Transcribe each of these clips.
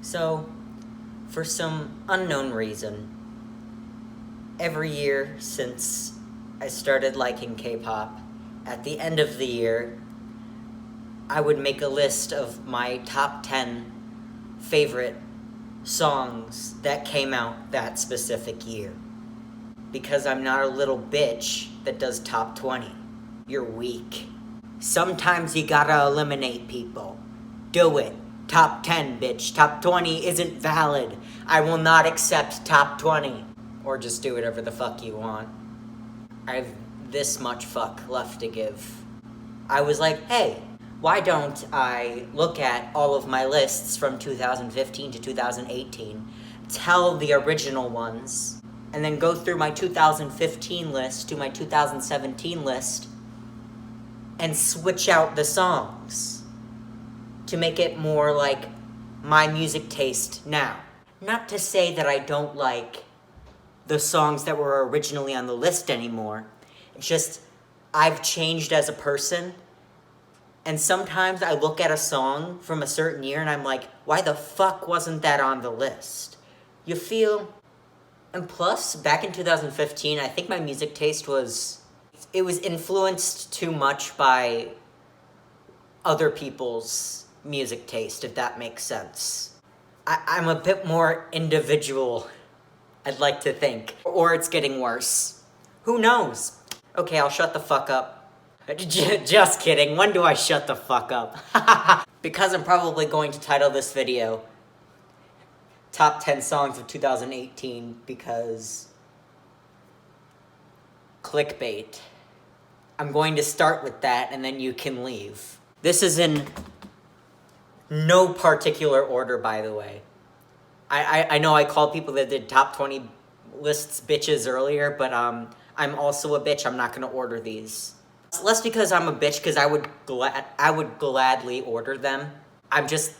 So, for some unknown reason, every year since I started liking K-pop, at the end of the year, I would make a list of my top 10 favorite songs that came out that specific year. Because I'm not a little bitch that does top 20. You're weak. Sometimes you gotta eliminate people. Do it. Top 10, bitch. Top 20 isn't valid. I will not accept top 20. Or just do whatever the fuck you want. I have this much fuck left to give. I was like, hey, why don't I look at all of my lists from 2015 to 2018, tell the original ones, and then go through my 2015 list to my 2017 list, and switch out the songs to make it more like my music taste now. Not to say that I don't like the songs that were originally on the list anymore. It's just, I've changed as a person, and sometimes I look at a song from a certain year and I'm like, why the fuck wasn't that on the list? You feel? And plus, back in 2015, I think my music taste was influenced too much by other people's music taste, if that makes sense. I'm a bit more individual, I'd like to think. Or it's getting worse. Who knows? Okay, I'll shut the fuck up. Just kidding, when do I shut the fuck up? Because I'm probably going to title this video Top 10 Songs of 2018, because clickbait. I'm going to start with that, and then you can leave. This is in no particular order, by the way. I know I called people that did top 20 lists bitches earlier, but I'm also a bitch. I'm not gonna order these. Less because I'm a bitch, because I would gladly order them. I'm just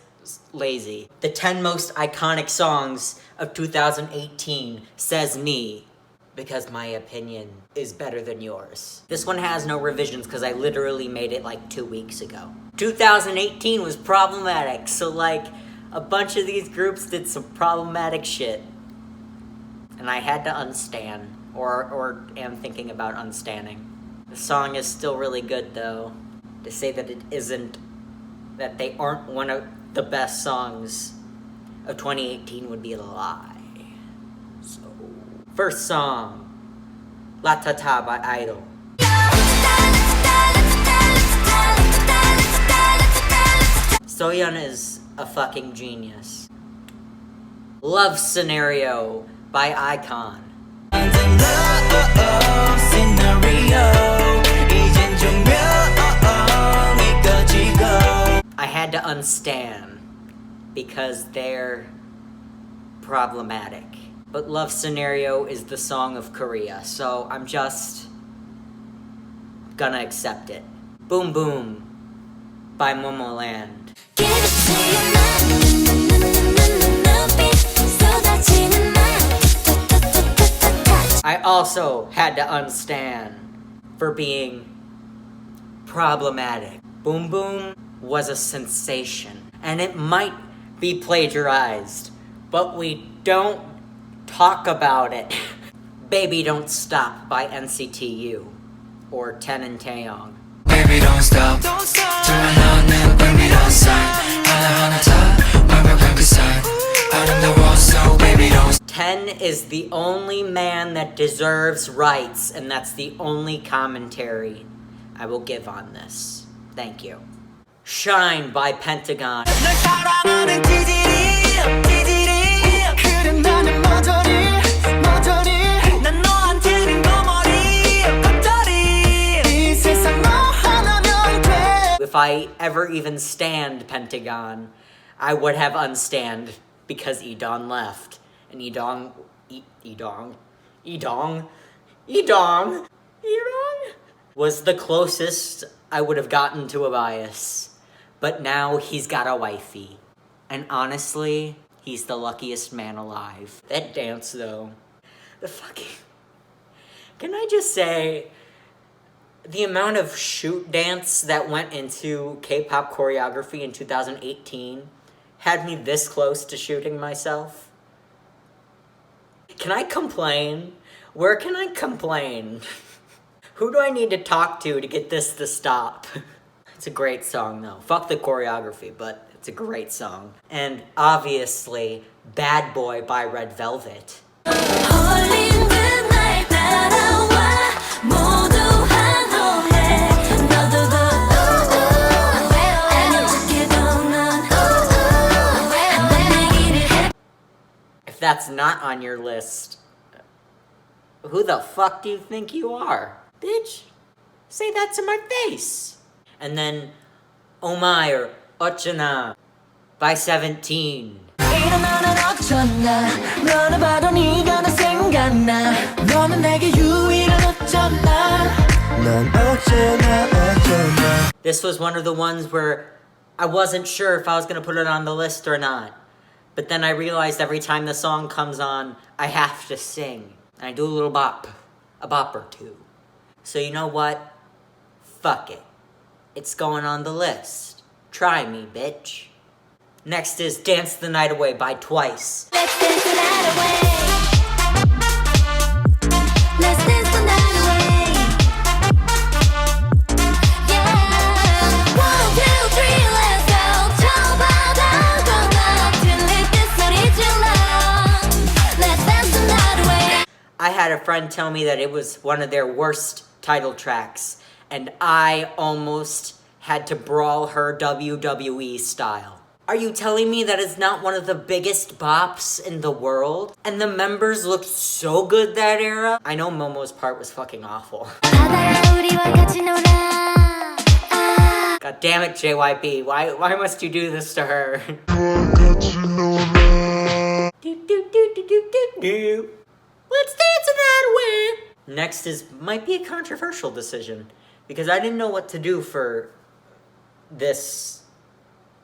lazy. The 10 most iconic songs of 2018 says me, because my opinion is better than yours. This one has no revisions because I literally made it like 2 weeks ago. 2018 was problematic, so like a bunch of these groups did some problematic shit. And I had to unstan, or am thinking about unstanning. The song is still really good though. To say that it isn't, that they aren't one of the best songs of 2018 would be a lie. So, first song, La Ta Ta by Idol. Soyeon is a fucking genius. Love Scenario by iKON. I had to unstan because they're problematic. But Love Scenario is the song of Korea, so I'm just gonna accept it. Boom Boom by Momoland. I also had to unstan for being problematic. Boom Boom was a sensation, and it might be plagiarized, but we don't talk about it. Baby Don't Stop by NCT U, or Ten and Taeyong. Baby don't stop. Ten is the only man that deserves rights, and that's the only commentary I will give on this. Thank you. Shine by Pentagon. If I ever even stand Pentagon, I would have unstand because Edong left. And Edong was the closest I would have gotten to a bias. But now he's got a wifey. And honestly, he's the luckiest man alive. That dance though, the fucking... Can I just say, the amount of shoot dance that went into K-pop choreography in 2018 had me this close to shooting myself. Can I complain? Where can I complain? Who do I need to talk to get this to stop? It's a great song though. Fuck the choreography, but it's a great song. And obviously, Bad Boy by Red Velvet. If that's not on your list, who the fuck do you think you are? Bitch, say that to my face. And then, Oh My or Ochana by 17. This was one of the ones where I wasn't sure if I was gonna put it on the list or not. But then I realized every time the song comes on, I have to sing. And I do a little bop. A bop or two. So you know what? Fuck it. It's going on the list. Try me, bitch. Next is Dance the Night Away by Twice. Let's dance the night away. Let's dance the night away. Yeah. 1, 2, 3, let's go. Let's dance the night away. I had a friend tell me that it was one of their worst title tracks, and I almost had to brawl her WWE style. Are you telling me that it's not one of the biggest bops in the world? And the members looked so good that era? I know Momo's part was fucking awful. God damn it, JYP. Why must you do this to her? Let's dance that way. Next might be a controversial decision, because I didn't know what to do for this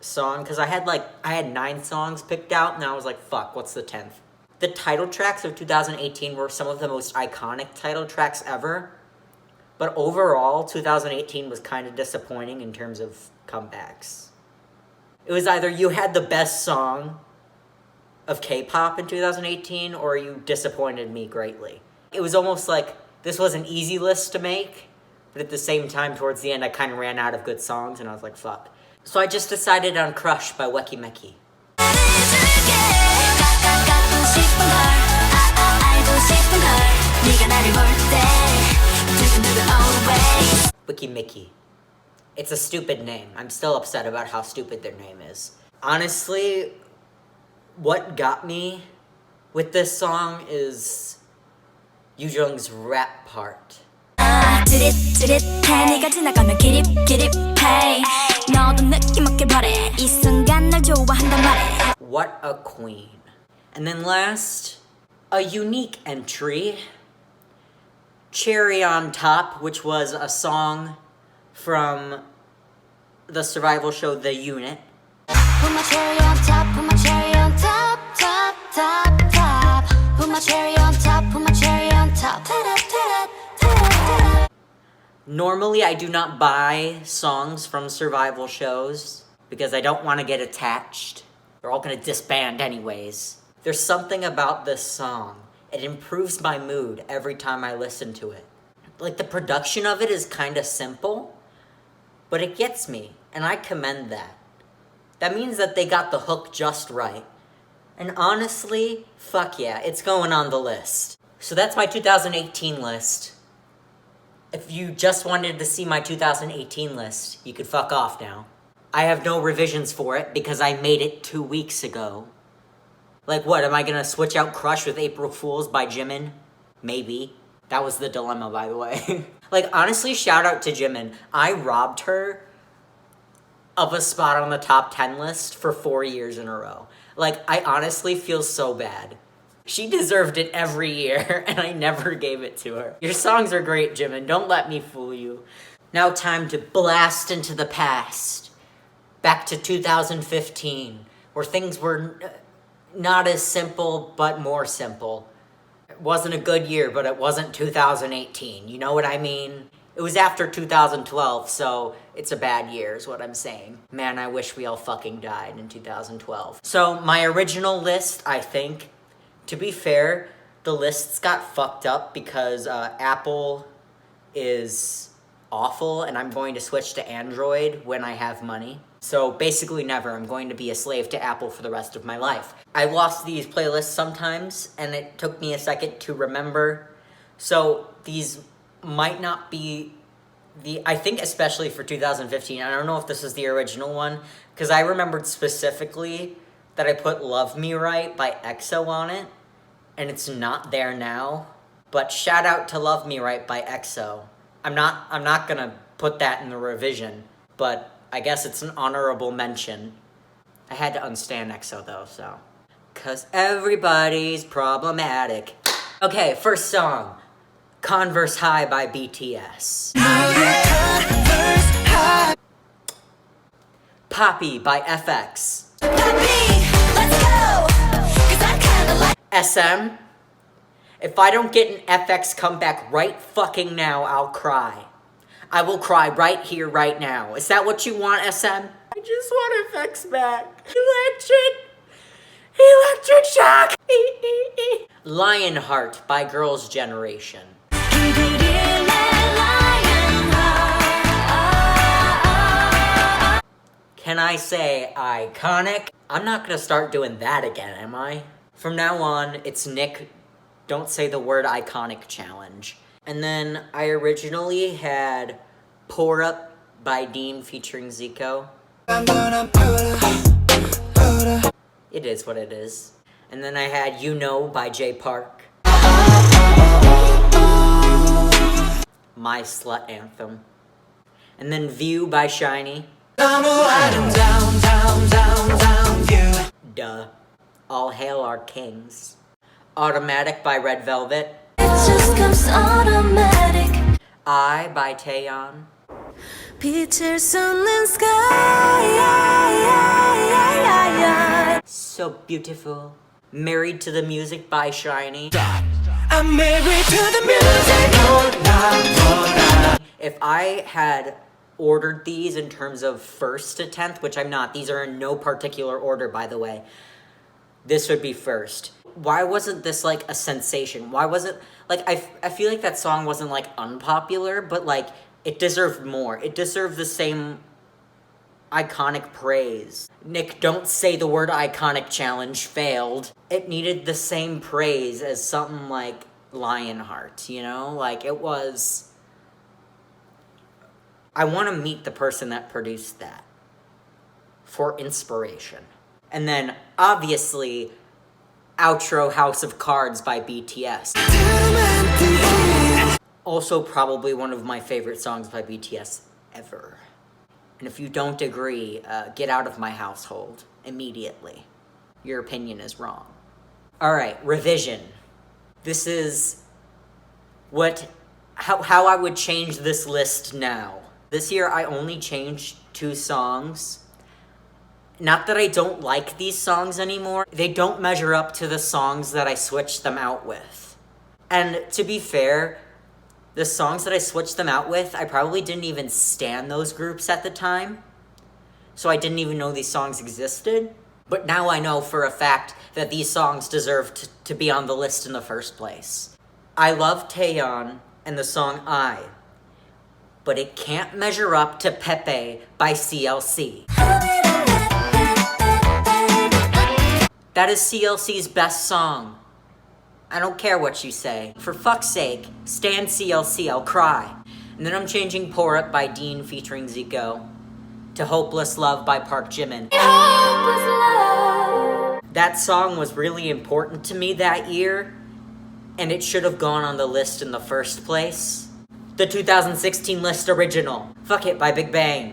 song, because I had 9 songs picked out, and I was like, fuck, what's the 10th? The title tracks of 2018 were some of the most iconic title tracks ever, but overall, 2018 was kind of disappointing in terms of comebacks. It was either you had the best song of K-pop in 2018, or you disappointed me greatly. It was almost like this was an easy list to make, but at the same time, towards the end, I kind of ran out of good songs, and I was like, fuck. So I just decided on Crush by Weki Meki. Weki Meki. It's a stupid name. I'm still upset about how stupid their name is. Honestly, what got me with this song is Yoojung's rap part. What a queen. And then last, a unique entry, Cherry on Top, which was a song from the survival show The Unit. Put my cherry on top, put my cherry on top, top, top, top. Put my cherry on top, put my cherry on top. Normally, I do not buy songs from survival shows because I don't want to get attached. They're all going to disband anyways. There's something about this song. It improves my mood every time I listen to it. Like, the production of it is kind of simple, but it gets me, and I commend that. That means that they got the hook just right. And honestly, fuck yeah, it's going on the list. So that's my 2018 list. If you just wanted to see my 2018 list, you could fuck off now. I have no revisions for it because I made it 2 weeks ago. Like what, am I gonna switch out Crush with April Fools by Jimin? Maybe. That was the dilemma, by the way. Like, honestly, shout out to Jimin. I robbed her of a spot on the top 10 list for 4 years in a row. Like, I honestly feel so bad. She deserved it every year, and I never gave it to her. Your songs are great, Jimin. Don't let me fool you. Now time to blast into the past. Back to 2015, where things were not as simple, but more simple. It wasn't a good year, but it wasn't 2018. You know what I mean? It was after 2012, so it's a bad year is what I'm saying. Man, I wish we all fucking died in 2012. So my original list, I think, to be fair, the lists got fucked up because Apple is awful and I'm going to switch to Android when I have money. So basically never. I'm going to be a slave to Apple for the rest of my life. I lost these playlists sometimes and it took me a second to remember. So these might not be I think especially for 2015, I don't know if this is the original one, because I remembered specifically that I put Love Me Right by EXO on it, and it's not there now. But shout out to Love Me Right by EXO. I'm not gonna put that in the revision, but I guess it's an honorable mention. I had to unstan EXO though, so. 'Cause everybody's problematic. Okay, first song. Converse High by BTS. Poppy by FX. Poppy, let's go, 'cause I kinda like SM. If I don't get an FX comeback right fucking now, I'll cry. I will cry right here, right now. Is that what you want, SM? I just want FX back. Electric shock. Lionheart by Girls' Generation. Can I say iconic? I'm not gonna start doing that again, am I? From now on, it's Nick, don't say the word iconic challenge. And then I originally had Pour Up by Dean featuring Zico. It is what it is. And then I had You Know by Jay Park. My Slut Anthem. And then View by Shiny. Duh. All Hail Our Kings. Automatic by Red Velvet. It just comes automatic. I by Taeyeon. 빛을 쏟는 sky. So beautiful. Married to the Music by Shiny. I'm married to the music. If I had ordered these in terms of first to 10th, which I'm not, these are in no particular order, by the way, this would be first. Why wasn't this like a sensation? Why wasn't, like, I feel like that song wasn't like unpopular, but like it deserved more. It deserved the same iconic praise. Nick, don't say the word iconic challenge failed. It needed the same praise as something like Lionheart, you know? Like it was, I want to meet the person that produced that for inspiration. And then, obviously, outro House of Cards by BTS. Also probably one of my favorite songs by BTS ever. And if you don't agree, get out of my household immediately. Your opinion is wrong. Alright, revision. This is how I would change this list now. This year I only changed 2 songs. Not that I don't like these songs anymore. They don't measure up to the songs that I switched them out with. And to be fair, the songs that I switched them out with, I probably didn't even stan those groups at the time. So I didn't even know these songs existed. But now I know for a fact that these songs deserve to be on the list in the first place. I love Taeyeon and the song I. But it can't measure up to Pepe by CLC. That is CLC's best song. I don't care what you say. For fuck's sake, stan CLC, I'll cry. And then I'm changing Pour Up by Dean featuring Zico to Hopeless Love by Park Jimin. That song was really important to me that year, and it should have gone on the list in the first place. The 2016 list original, Fuck It by Big Bang.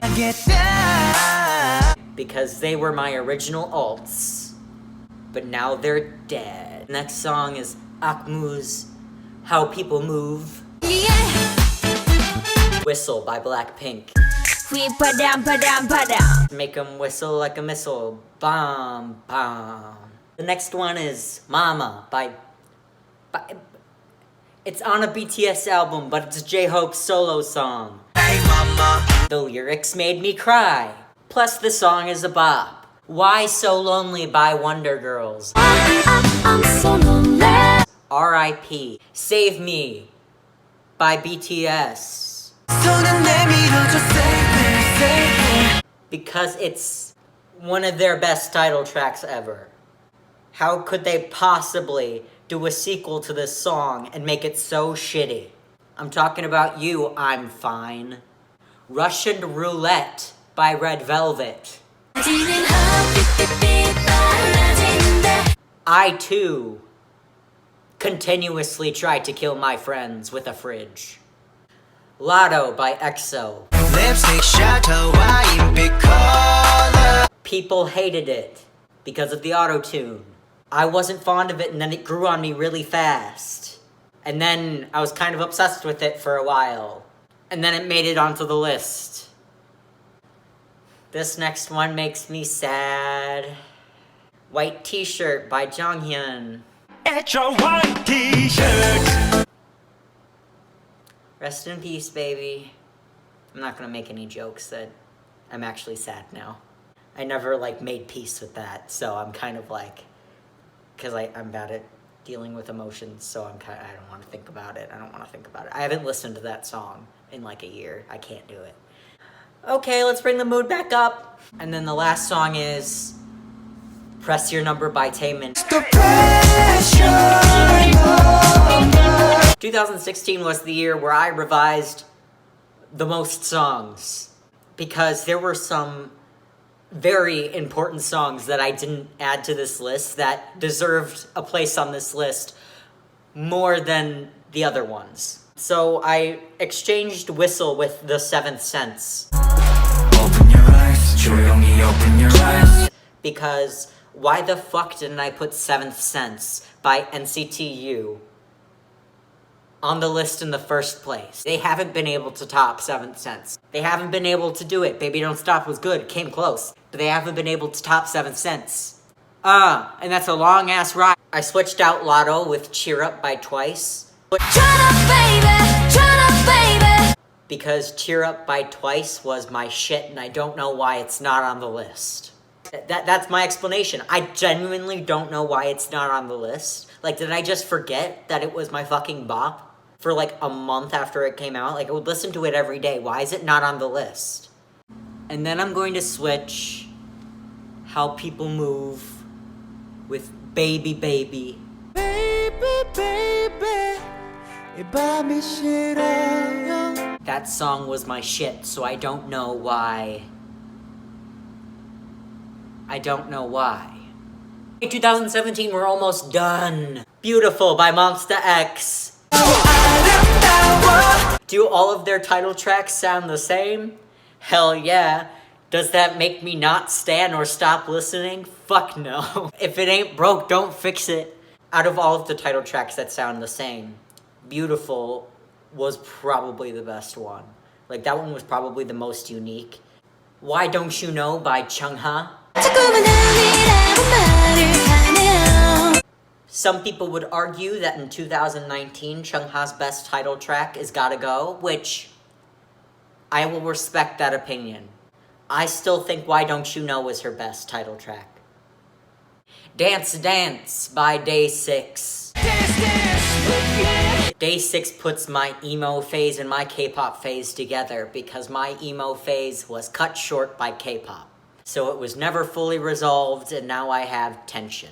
Because they were my original alts, but now they're dead. Next song is Akmu's How People Move. Whistle by Blackpink. Make 'em whistle like a missile. Bomb, bomb. The next one is Mama by It's on a BTS album, but it's J-Hope's solo song. Hey mama. The lyrics made me cry. Plus the song is a bop. Why So Lonely by Wonder Girls. I'm so lonely. R.I.P. Save Me by BTS. 손은 내밀어줘, save me, save me. Because it's one of their best title tracks ever. How could they possibly do a sequel to this song and make it so shitty? I'm talking about you, I'm fine. Russian Roulette by Red Velvet. I too continuously try to kill my friends with a fridge. Lotto by EXO. Lipstick shadow, wine big color. People hated it because of the auto-tune. I wasn't fond of it, and then it grew on me really fast. And then I was kind of obsessed with it for a while. And then it made it onto the list. This next one makes me sad. White T-Shirt by Jonghyun. It's a white t-shirt. Rest in peace, baby. I'm not gonna make any jokes that I'm actually sad now. I never, made peace with that, so I'm kind of because I'm bad at dealing with emotions, so I don't want to think about it. I haven't listened to that song in a year. I can't do it. Okay, let's bring the mood back up. And then the last song is Press Your Number by Taemin. 2016 was the year where I revised the most songs, because there were some very important songs that I didn't add to this list that deserved a place on this list more than the other ones. So I exchanged Whistle with The Seventh Sense. Open your eyes, 조용히 open your eyes. Because why the fuck didn't I put Seventh Sense by NCT U on the list in the first place? They haven't been able to top Seventh Sense. They haven't been able to do it. Baby Don't Stop was good, came close, but they haven't been able to top Seventh Sense. And that's a long ass ride. I switched out Lotto with Cheer Up by Twice. Because Cheer Up by Twice was my shit, and I don't know why it's not on the list. That's my explanation. I genuinely don't know why it's not on the list. Did I just forget that it was my fucking bop for a month after it came out? I would listen to it every day. Why is it not on the list? And then I'm going to switch How People Move with Baby Baby. Baby, baby, 이 밤이 싫어요. That song was my shit, so I don't know why. In 2017, we're almost done. Beautiful by Monsta X. Do all of their title tracks sound the same? Hell yeah. Does that make me not stan or stop listening? Fuck no. If it ain't broke, don't fix it. Out of all of the title tracks that sound the same, Beautiful was probably the best one. That one was probably the most unique. Why Don't You Know by Chungha. Some people would argue that in 2019, Chungha's best title track is Gotta Go, which I will respect that opinion. I still think Why Don't You Know is her best title track. Dance Dance by Day 6. Day 6 puts my emo phase and my K-pop phase together because my emo phase was cut short by K-pop. So it was never fully resolved, and now I have tension.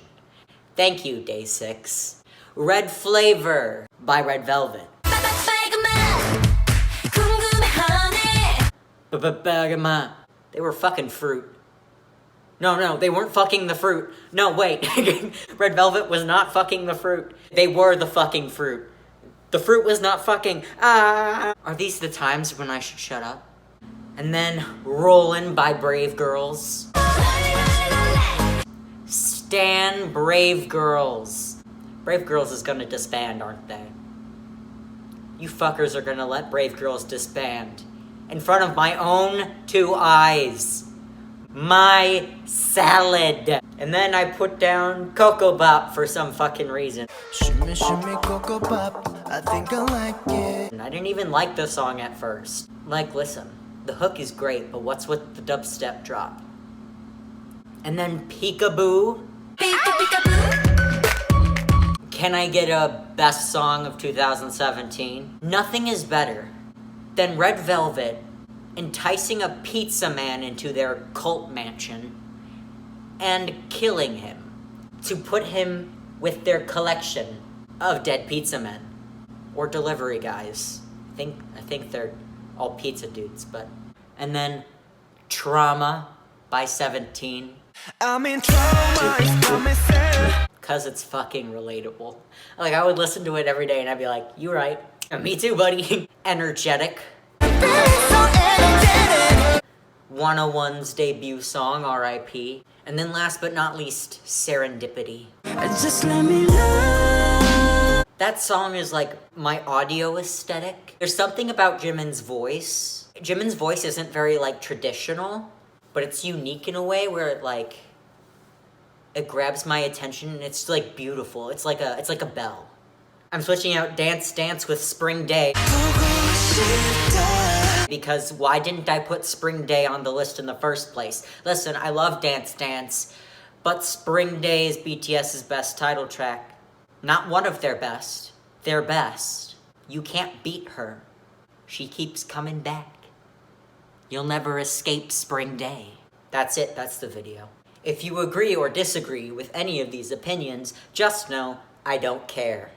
Thank you, Day 6. Red Flavor by Red Velvet. They were fucking fruit. No, they weren't fucking the fruit. No, wait. Red Velvet was not fucking the fruit. They were the fucking fruit. The fruit was not fucking. Are these the times when I should shut up? And then Rollin' by Brave Girls. Stan Brave Girls. Brave Girls is gonna disband, aren't they? You fuckers are gonna let Brave Girls disband. In front of my own 2 eyes. my salad. And then I put down Coco Bop for some fucking reason. Shimmy, shimmy, Coco Pop, I think I like it. And I didn't even like the song at first. Like, listen, the hook is great, but what's with the dubstep drop? And then Peekaboo. Can I get a best song of 2017? Nothing is better than Red Velvet enticing a pizza man into their cult mansion and killing him to put him with their collection of dead pizza men or delivery guys. I think they're all pizza dudes, but. And then Trauma by 17. I'm in trauma, it's coming soon. Cause it's fucking relatable. Like, I would listen to it every day and I'd be like, you right. Me too, buddy. Energetic. 101's debut song, R.I.P. And then last but not least, Serendipity. Just let me love. That song is like my audio aesthetic. There's something about Jimin's voice. Jimin's voice isn't very like traditional, but it's unique in a way where it grabs my attention and it's like beautiful. It's like a bell. I'm switching out Dance Dance with Spring Day. Because why didn't I put Spring Day on the list in the first place? Listen, I love Dance Dance, but Spring Day is BTS's best title track. Not one of their best. Their best. You can't beat her. She keeps coming back. You'll never escape Spring Day. That's it, that's the video. If you agree or disagree with any of these opinions, just know I don't care.